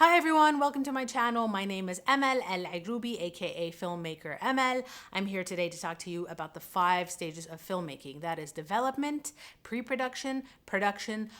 Hi everyone, welcome to my channel. My name is Emel El Agroubi, aka Filmmaker Emel. I'm here today to talk to you about the 5 stages of filmmaking. That is development, pre-production, production,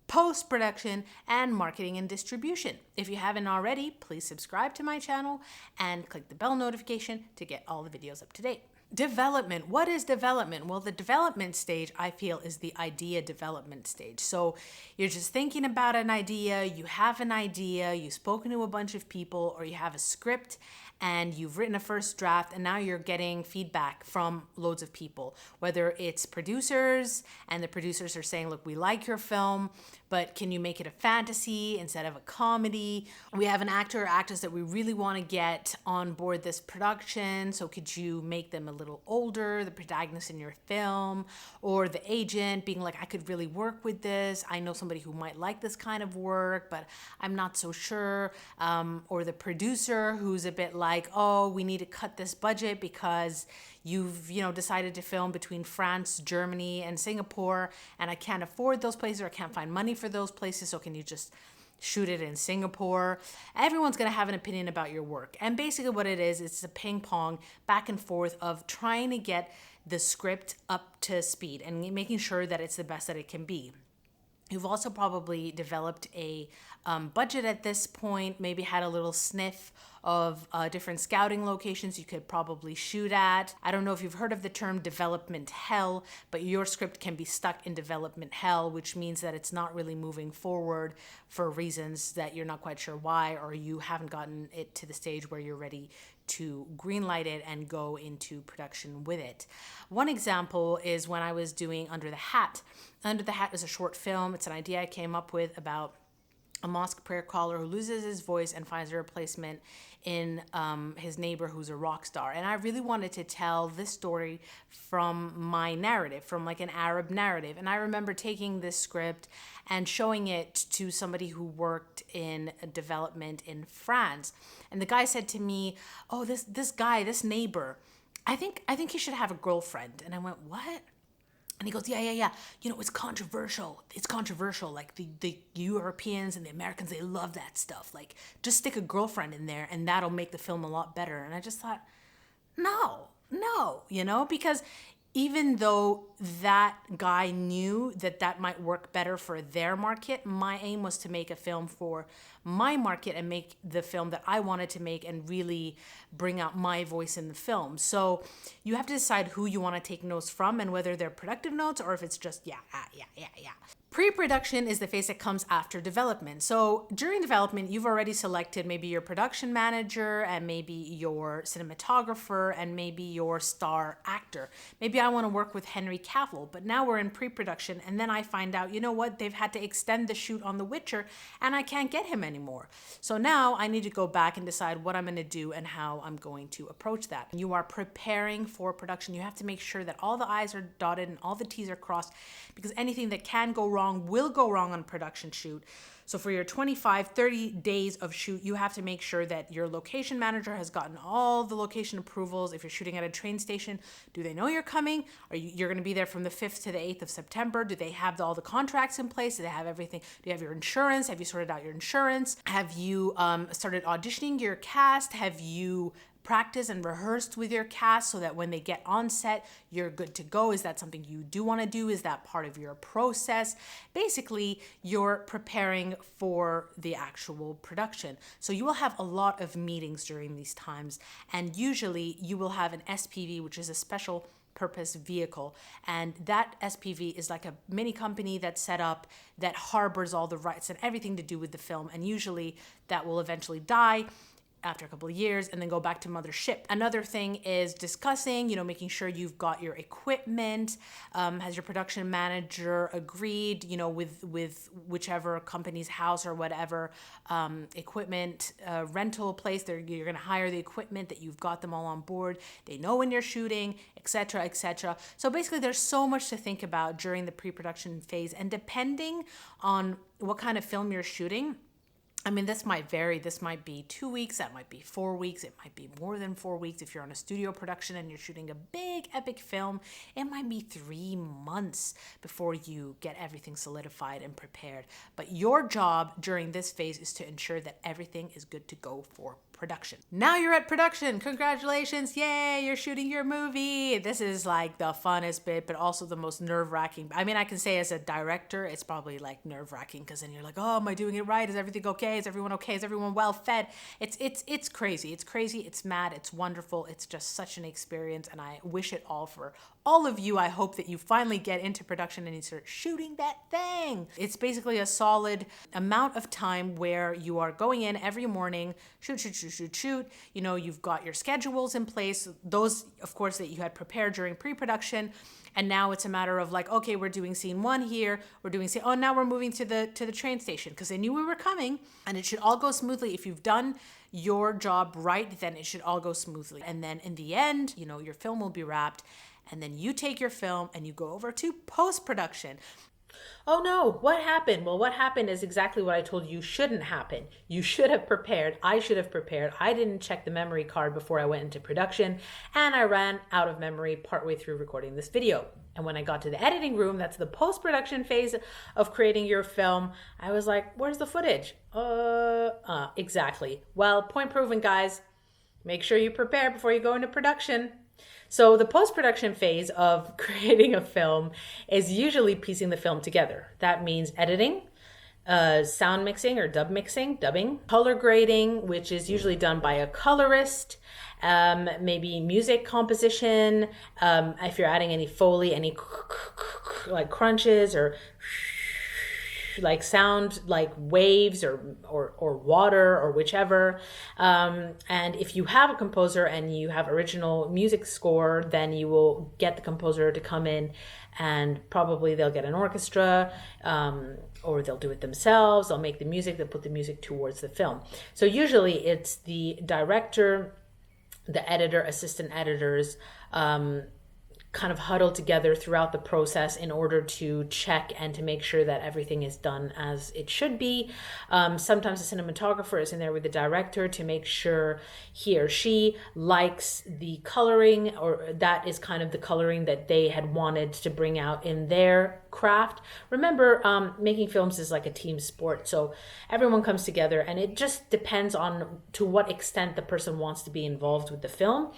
post-production, and marketing and distribution. If you haven't already, please subscribe to my channel and click the bell notification to get all the videos up to date. Development. What is development? Well, the development stage, I feel, is the idea development stage. So you're just thinking about an idea, you have an idea, you've spoken to a bunch of people, or you have a script and you've written a first draft, and now you're getting feedback from loads of people, whether it's producers, and the producers are saying, look, we like your film, but can you make it a fantasy instead of a comedy? We have an actor or actress that we really want to get on board this production, so could you make them a little older, the protagonist in your film? Or the agent being like, I could really work with this, I know somebody who might like this kind of work, but I'm not so sure. Or the producer who's a bit like, oh, we need to cut this budget because you've decided to film between France, Germany, and Singapore, and I can't afford those places, or I can't find money for those places, so can you just shoot it in Singapore? Everyone's going to have an opinion about your work. And basically what it is, it's a ping pong back and forth of trying to get the script up to speed and making sure that it's the best that it can be. You've also probably developed a budget at this point, maybe had a little sniff of different scouting locations you could probably shoot at. I don't know if you've heard of the term development hell, but your script can be stuck in development hell, which means that it's not really moving forward for reasons that you're not quite sure why, or you haven't gotten it to the stage where you're ready to greenlight it and go into production with it. One example is when I was doing Under the Hat. Under the Hat is a short film. It's an idea I came up with about a mosque prayer caller who loses his voice and finds a replacement in his neighbor who's a rock star. And I really wanted to tell this story from my narrative, from like an Arab narrative. And I remember taking this script and showing it to somebody who worked in development in France. And the guy said to me, oh, this guy, this neighbor, I think he should have a girlfriend. And I went, what? And he goes, yeah. It's controversial. It's controversial. Like the Europeans and the Americans, they love that stuff. Like, just stick a girlfriend in there and that'll make the film a lot better. And I just thought, no, because even though that guy knew that that might work better for their market, my aim was to make a film for my market and make the film that I wanted to make and really bring out my voice in the film. So you have to decide who you want to take notes from and whether they're productive notes or if it's just yeah. Pre-production is the phase that comes after development. So during development, you've already selected maybe your production manager and maybe your cinematographer and maybe your star actor. Maybe I want to work with Henry Cavill, but now we're in pre-production and then I find out, you know what, they've had to extend the shoot on The Witcher and I can't get him anymore. So now I need to go back and decide what I'm going to do and how I'm going to approach that. You are preparing for production. You have to make sure that all the I's are dotted and all the T's are crossed, because anything that can go wrong will go wrong on production shoot. So for your 25-30 days of shoot, you have to make sure that your location manager has gotten all the location approvals. If you're shooting at a train station, do they know you're coming? You're going to be there from the 5th to the 8th of September? Do they have all the contracts in place? Do they have everything? Do you have your insurance? Have you sorted out your insurance? Have you started auditioning your cast? Have you practice and rehearsed with your cast so that when they get on set, you're good to go? Is that something you do want to do? Is that part of your process? Basically, you're preparing for the actual production. So you will have a lot of meetings during these times, and usually you will have an SPV, which is a special purpose vehicle, and that SPV is like a mini company that's set up that harbors all the rights and everything to do with the film, and usually that will eventually die after a couple of years and then go back to mothership. Another thing is discussing, making sure you've got your equipment. Has your production manager agreed, with whichever company's house or whatever equipment rental place you're going to hire the equipment, that you've got them all on board. They know when you're shooting, etc., etc. So basically there's so much to think about during the pre-production phase, and depending on what kind of film you're shooting, I mean, this might vary. This might be 2 weeks, that might be 4 weeks, it might be more than 4 weeks. If you're on a studio production and you're shooting a big epic film, it might be 3 months before you get everything solidified and prepared. But your job during this phase is to ensure that everything is good to go for production. Now you're at production. Congratulations. Yay, you're shooting your movie. This is like the funnest bit, but also the most nerve-wracking. I mean, I can say as a director, it's probably like nerve-wracking because then you're like, oh, am I doing it right? Is everything okay? Is everyone okay? Is everyone well fed? It's crazy. It's crazy. It's mad. It's wonderful. It's just such an experience, and I wish it all for all of you. I hope that you finally get into production and you start shooting that thing. It's basically a solid amount of time where you are going in every morning, shoot. You know, you've got your schedules in place, those, of course, that you had prepared during pre-production. And now it's a matter of like, okay, we're doing scene 1 here. We're doing scene, oh, now we're moving to the train station because they knew we were coming, and it should all go smoothly. If you've done your job right, then it should all go smoothly. And then in the end, you know, your film will be wrapped. And then you take your film and you go over to post-production. Oh no, what happened? Well, what happened is exactly what I told you shouldn't happen. You should have prepared. I should have prepared. I didn't check the memory card before I went into production, and I ran out of memory partway through recording this video. And when I got to the editing room, that's the post-production phase of creating your film, I was like, where's the footage? Exactly. Well, point proven, guys. Make sure you prepare before you go into production. So the post-production phase of creating a film is usually piecing the film together. That means editing, sound mixing or dubbing, color grading, which is usually done by a colorist, maybe music composition, if you're adding any Foley, any like crunches or like sound like waves or water or whichever. And if you have a composer and you have original music score, then you will get the composer to come in, and probably they'll get an orchestra, or they'll do it themselves. They'll make the music, they'll put the music towards the film. So usually it's the director, the editor, assistant editors, kind of huddle together throughout the process in order to check and to make sure that everything is done as it should be. Sometimes the cinematographer is in there with the director to make sure he or she likes the coloring, or that is kind of the coloring that they had wanted to bring out in their craft. Remember, making films is like a team sport, so everyone comes together, and it just depends on to what extent the person wants to be involved with the film.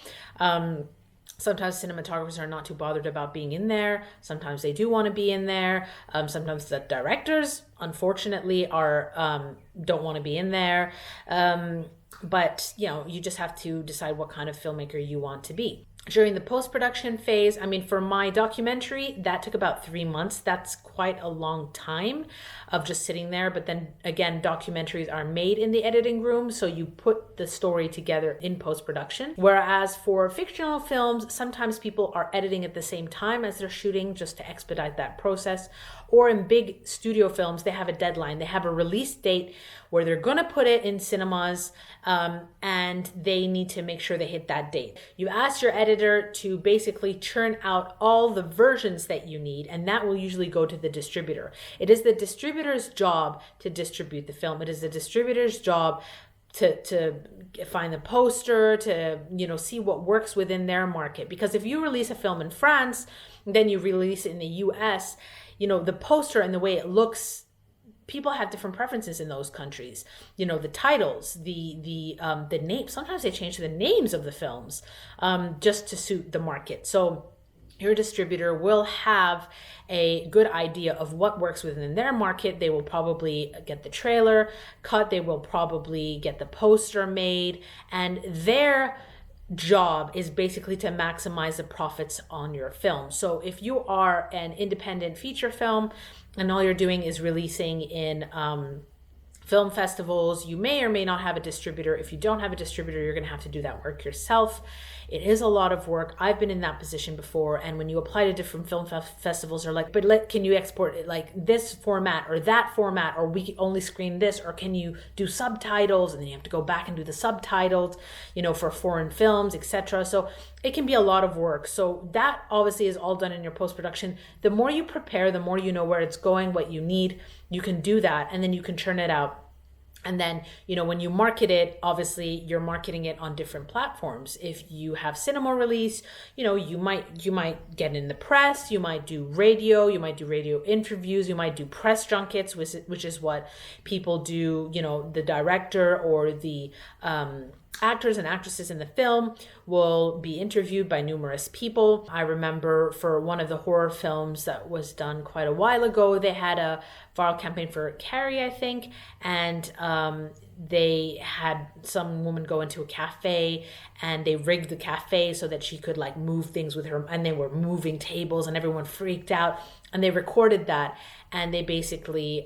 Sometimes cinematographers are not too bothered about being in there. Sometimes they do want to be in there. Sometimes the directors, unfortunately, are don't want to be in there. But, you know, you just have to decide what kind of filmmaker you want to be. During the post-production phase, I mean, for my documentary, that took about 3 months. That's quite a long time of just sitting there. But then again, documentaries are made in the editing room, so you put the story together in post-production. Whereas for fictional films, sometimes people are editing at the same time as they're shooting just to expedite that process. Or in big studio films, they have a deadline. They have a release date where they're going to put it in cinemas, and they need to make sure they hit that date. You ask your editor to basically churn out all the versions that you need, and that will usually go to the distributor. It is the distributor's job to distribute the film. It is the distributor's job to find the poster, to, you know, see what works within their market. Because if you release a film in France, then you release it in the US, you know, the poster and the way it looks, people have different preferences in those countries. You know, the titles, the name. Sometimes they change the names of the films just to suit the market. So your distributor will have a good idea of what works within their market. They will probably get the trailer cut. They will probably get the poster made, and their job is basically to maximize the profits on your film. So if you are an independent feature film and all you're doing is releasing in film festivals, you may or may not have a distributor. If you don't have a distributor, you're going to have to do that work yourself. It is a lot of work. I've been in that position before, and when you apply to different film festivals, they're like, but can you export it like this format or that format, or we only screen this, or can you do subtitles? And then you have to go back and do the subtitles, you know, for foreign films, etc. So it can be a lot of work. So that obviously is all done in your post-production. The more you prepare, the more you know where it's going, what you need, you can do that, and then you can churn it out And then, when you market it, obviously you're marketing it on different platforms. If you have cinema release, you might get in the press, you might do radio, interviews, you might do press junkets, which is what people do. The director or the actors and actresses in the film will be interviewed by numerous people. I remember for one of the horror films that was done quite a while ago, they had a viral campaign for Carrie, I think, and they had some woman go into a cafe and they rigged the cafe so that she could like move things with her, and they were moving tables and everyone freaked out, and they recorded that, and they basically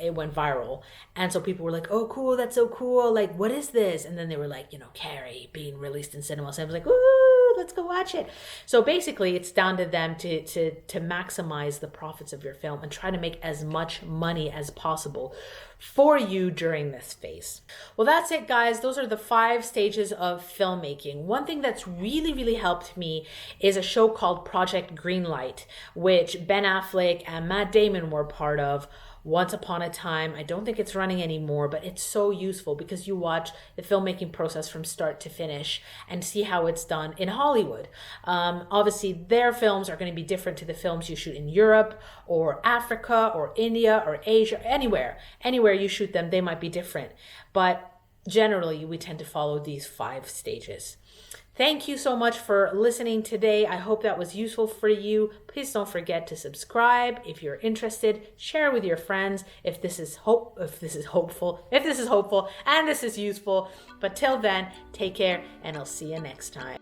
it went viral. And so people were like, oh cool, that's so cool, like what is this? And then they were like, Carrie being released in cinema. So I was like, ooh, let's go watch it. So basically it's down to them to maximize the profits of your film and try to make as much money as possible for you during this phase. Well, that's it, guys. Those are the 5 stages of filmmaking. One thing that's really, really helped me is a show called Project Greenlight, which Ben Affleck and Matt Damon were part of once upon a time. I don't think it's running anymore, but it's so useful because you watch the filmmaking process from start to finish and see how it's done in Hollywood. Obviously, their films are going to be different to the films you shoot in Europe or Africa or India or Asia, anywhere you shoot them, they might be different. But generally, we tend to follow these 5 stages. Thank you so much for listening today. I hope that was useful for you. Please don't forget to subscribe if you're interested. Share with your friends if this is hopeful, and this is useful. But till then, take care, and I'll see you next time.